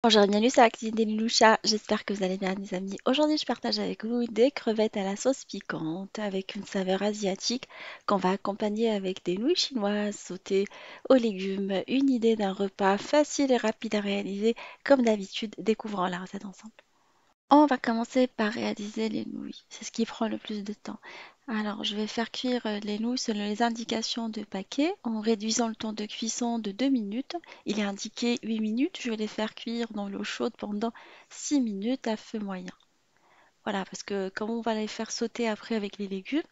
Bonjour, bienvenue sur la cuisine des Liloucha. J'espère que vous allez bien, mes amis. Aujourd'hui, je partage avec vous des crevettes à la sauce piquante avec une saveur asiatique qu'on va accompagner avec des nouilles chinoises sautées aux légumes. Une idée d'un repas facile et rapide à réaliser. Comme d'habitude, découvrons la recette ensemble. On va commencer par réaliser les nouilles. C'est ce qui prend le plus de temps. Alors, je vais faire cuire les nouilles selon les indications de paquet en réduisant le temps de cuisson de 2 minutes. Il est indiqué 8 minutes. Je vais les faire cuire dans l'eau chaude pendant 6 minutes à feu moyen. Voilà, parce que comme on va les faire sauter après avec les légumes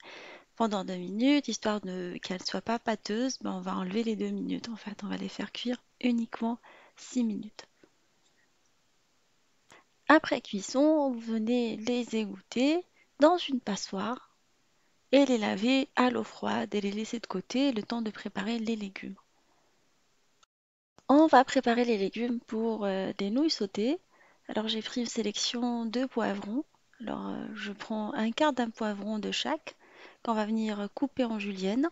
pendant 2 minutes, histoire qu'elles ne soient pas pâteuses, ben on va enlever les 2 minutes en fait. On va les faire cuire uniquement 6 minutes. Après cuisson, vous venez les égoutter dans une passoire et les laver à l'eau froide et les laisser de côté le temps de préparer les légumes. On va préparer les légumes pour des nouilles sautées. Alors j'ai pris une sélection de poivrons. Alors je prends un quart d'un poivron de chaque qu'on va venir couper en julienne.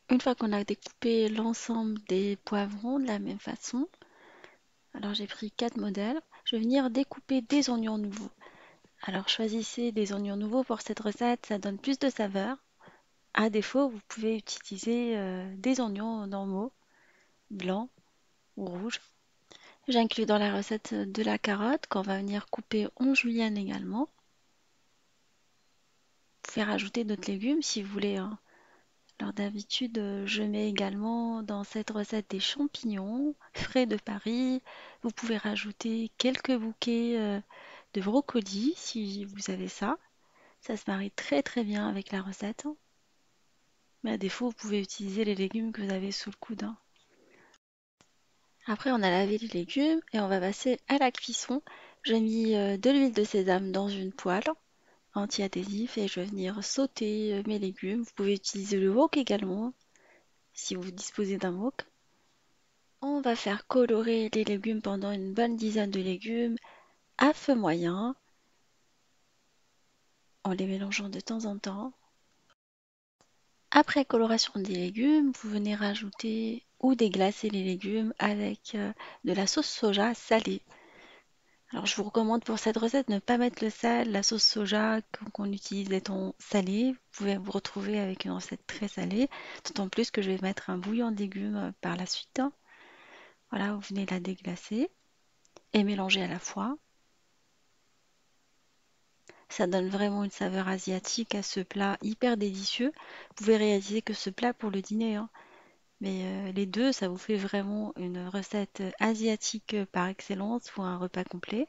Une fois qu'on a découpé l'ensemble des poivrons de la même façon, alors j'ai pris 4 modèles, je vais venir découper des oignons nouveaux. Alors choisissez des oignons nouveaux pour cette recette, ça donne plus de saveur. À défaut, vous pouvez utiliser des oignons normaux, blancs ou rouges. J'inclus dans la recette de la carotte qu'on va venir couper en julienne également. Vous pouvez rajouter d'autres légumes si vous voulez, hein. Alors d'habitude, je mets également dans cette recette des champignons frais de Paris. Vous pouvez rajouter quelques bouquets de brocolis si vous avez ça. Ça se marie très très bien avec la recette. Mais à défaut, vous pouvez utiliser les légumes que vous avez sous le coude, hein. Après, on a lavé les légumes et on va passer à la cuisson. J'ai mis de l'huile de sésame dans une poêle anti-adhésif et je vais venir sauter mes légumes. Vous pouvez utiliser le wok également si vous disposez d'un wok. On va faire colorer les légumes pendant une bonne dizaine de légumes à feu moyen en les mélangeant de temps en temps. Après coloration des légumes, vous venez rajouter ou déglacer les légumes avec de la sauce soja salée. Alors je vous recommande pour cette recette de ne pas mettre le sel, la sauce soja qu'on utilise étant salée. Vous pouvez vous retrouver avec une recette très salée, d'autant plus que je vais mettre un bouillon de légumes par la suite. Voilà, vous venez la déglacer et mélanger à la fois. Ça donne vraiment une saveur asiatique à ce plat hyper délicieux. Vous pouvez réaliser que ce plat pour le dîner, hein. Mais les deux, ça vous fait vraiment une recette asiatique par excellence pour un repas complet.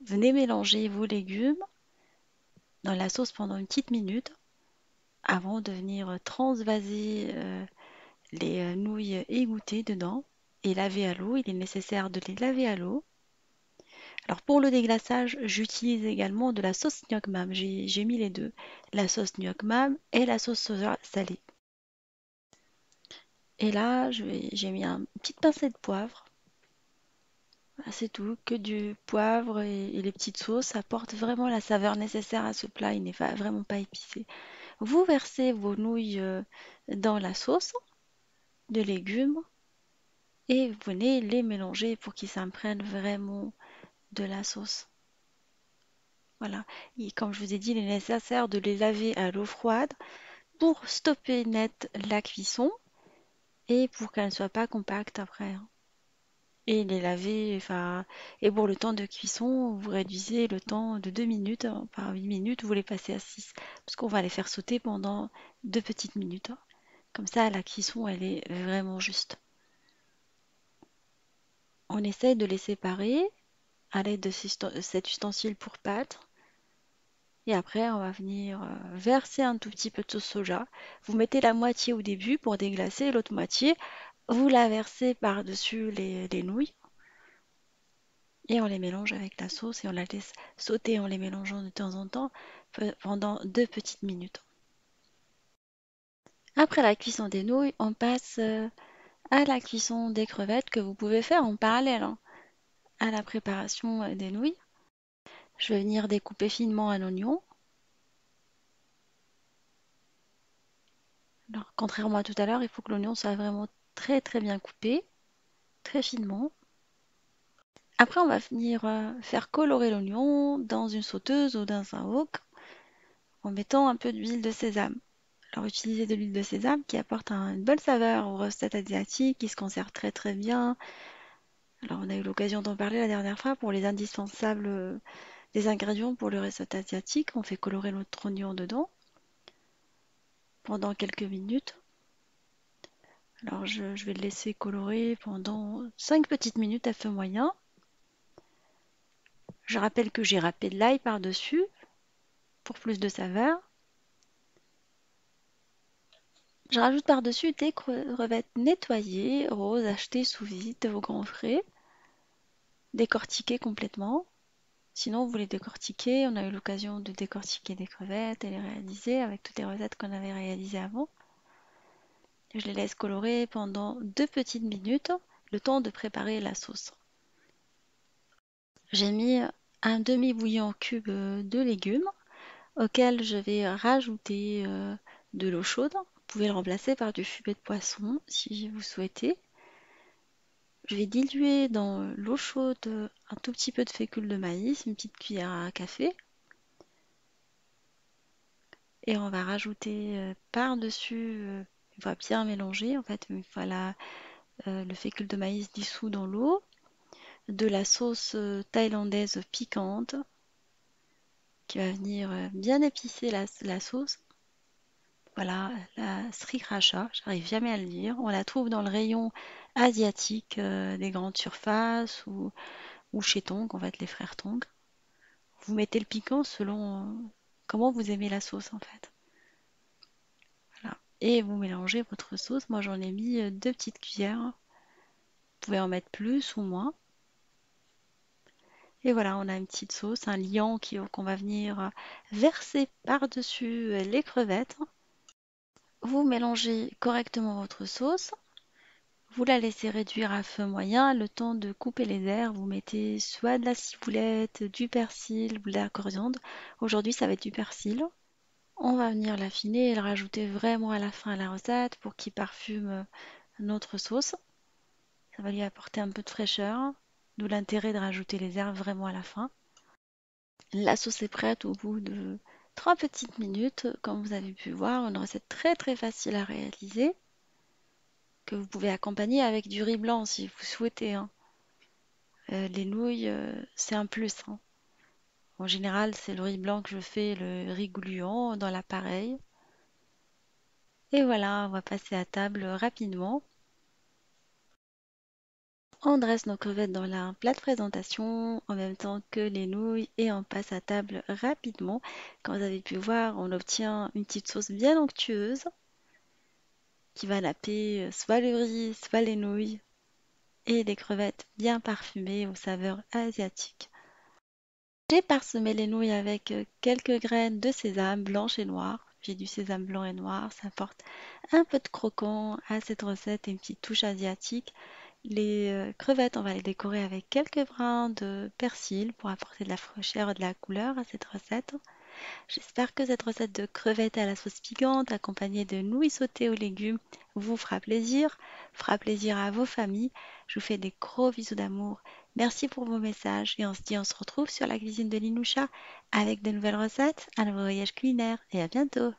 Venez mélanger vos légumes dans la sauce pendant une petite minute avant de venir transvaser les nouilles égouttées dedans et laver à l'eau. Il est nécessaire de les laver à l'eau. Alors pour le déglaçage, j'utilise également de la sauce gnoc mam. J'ai mis les deux, la sauce gnoc mam et la sauce soja salée. Et là, j'ai mis une petite pincée de poivre. Voilà, c'est tout, que du poivre et les petites sauces apportent vraiment la saveur nécessaire à ce plat. Il n'est vraiment pas épicé. Vous versez vos nouilles dans la sauce de légumes et vous venez les mélanger pour qu'ils s'imprègnent vraiment de la sauce. Voilà. Et comme je vous ai dit, il est nécessaire de les laver à l'eau froide pour stopper net la cuisson et pour qu'elle ne soit pas compacte après, hein. Et les laver, enfin, et pour le temps de cuisson, vous réduisez le temps de 2 minutes, hein. Par 8 minutes, vous les passez à 6. Parce qu'on va les faire sauter pendant 2 petites minutes, hein. Comme ça, la cuisson, elle est vraiment juste. On essaye de les séparer à l'aide de cet ustensile pour pâte. Et après, on va venir verser un tout petit peu de sauce soja. Vous mettez la moitié au début pour déglacer, l'autre moitié, vous la versez par-dessus les nouilles et on les mélange avec la sauce et on la laisse sauter en les mélangeant de temps en temps pendant 2 petites minutes. Après la cuisson des nouilles, on passe à la cuisson des crevettes que vous pouvez faire en parallèle, hein, à la préparation des nouilles. Je vais venir découper finement un oignon. Alors, contrairement à tout à l'heure, il faut que l'oignon soit vraiment très très bien coupé. très finement. Après, on va venir faire colorer l'oignon dans une sauteuse ou dans un wok en mettant un peu d'huile de sésame. Alors, utilisez de l'huile de sésame qui apporte une bonne saveur aux recettes asiatiques, qui se conserve très très bien. Alors, on a eu l'occasion d'en parler la dernière fois pour les indispensables des ingrédients pour le recette asiatique. On fait colorer notre oignon dedans pendant quelques minutes. Alors, je vais le laisser colorer pendant 5 petites minutes à feu moyen. Je rappelle que j'ai râpé de l'ail par-dessus pour plus de saveur. Je rajoute par-dessus des crevettes nettoyées, roses, achetées sous vide au grand frais, décortiquées complètement. Sinon, vous les décortiquez. On a eu l'occasion de décortiquer des crevettes et les réaliser avec toutes les recettes qu'on avait réalisées avant. Je les laisse colorer pendant 2 petites minutes, le temps de préparer la sauce. J'ai mis un demi-bouillon cube de légumes auquel je vais rajouter de l'eau chaude. Vous pouvez le remplacer par du fumet de poisson si vous souhaitez. Je vais diluer dans l'eau chaude un tout petit peu de fécule de maïs, une petite cuillère à café. Et on va rajouter par-dessus, une fois bien mélangé, en fait, une fois le fécule de maïs dissous dans l'eau, de la sauce thaïlandaise piquante qui va venir bien épicer la sauce. Voilà, la sriracha, j'arrive jamais à le dire. On la trouve dans le rayon asiatique des grandes surfaces ou chez Tong, en fait, les frères Tong. Vous mettez le piquant selon comment vous aimez la sauce, en fait. Voilà. Et vous mélangez votre sauce. Moi, j'en ai mis 2 petites cuillères. Vous pouvez en mettre plus ou moins. Et voilà, on a une petite sauce, un liant qu'on va venir verser par-dessus les crevettes. Vous mélangez correctement votre sauce. Vous la laissez réduire à feu moyen, le temps de couper les herbes. Vous mettez soit de la ciboulette, du persil ou de la coriandre. Aujourd'hui, ça va être du persil. On va venir l'affiner et le rajouter vraiment à la fin à la recette pour qu'il parfume notre sauce. Ça va lui apporter un peu de fraîcheur, d'où l'intérêt de rajouter les herbes vraiment à la fin. La sauce est prête au bout de 3 petites minutes. Comme vous avez pu voir, une recette très très facile à réaliser que vous pouvez accompagner avec du riz blanc si vous souhaitez, hein. Les nouilles, c'est un plus, hein. En général, c'est le riz blanc que je fais, le riz gluant dans l'appareil. Et voilà, on va passer à table rapidement. On dresse nos crevettes dans la plat de présentation en même temps que les nouilles et on passe à table rapidement. Comme vous avez pu voir, on obtient une petite sauce bien onctueuse qui va napper soit le riz, soit les nouilles et des crevettes bien parfumées aux saveurs asiatiques. J'ai parsemé les nouilles avec quelques graines de sésame blanche et noire. J'ai du sésame blanc et noir, ça apporte un peu de croquant à cette recette et une petite touche asiatique. Les crevettes, on va les décorer avec quelques brins de persil pour apporter de la fraîcheur et de la couleur à cette recette. J'espère que cette recette de crevettes à la sauce piquante accompagnée de nouilles sautées aux légumes vous fera plaisir à vos familles. Je vous fais des gros bisous d'amour. Merci pour vos messages et on se retrouve sur la cuisine de Linoucha avec de nouvelles recettes, un nouveau voyage culinaire et à bientôt.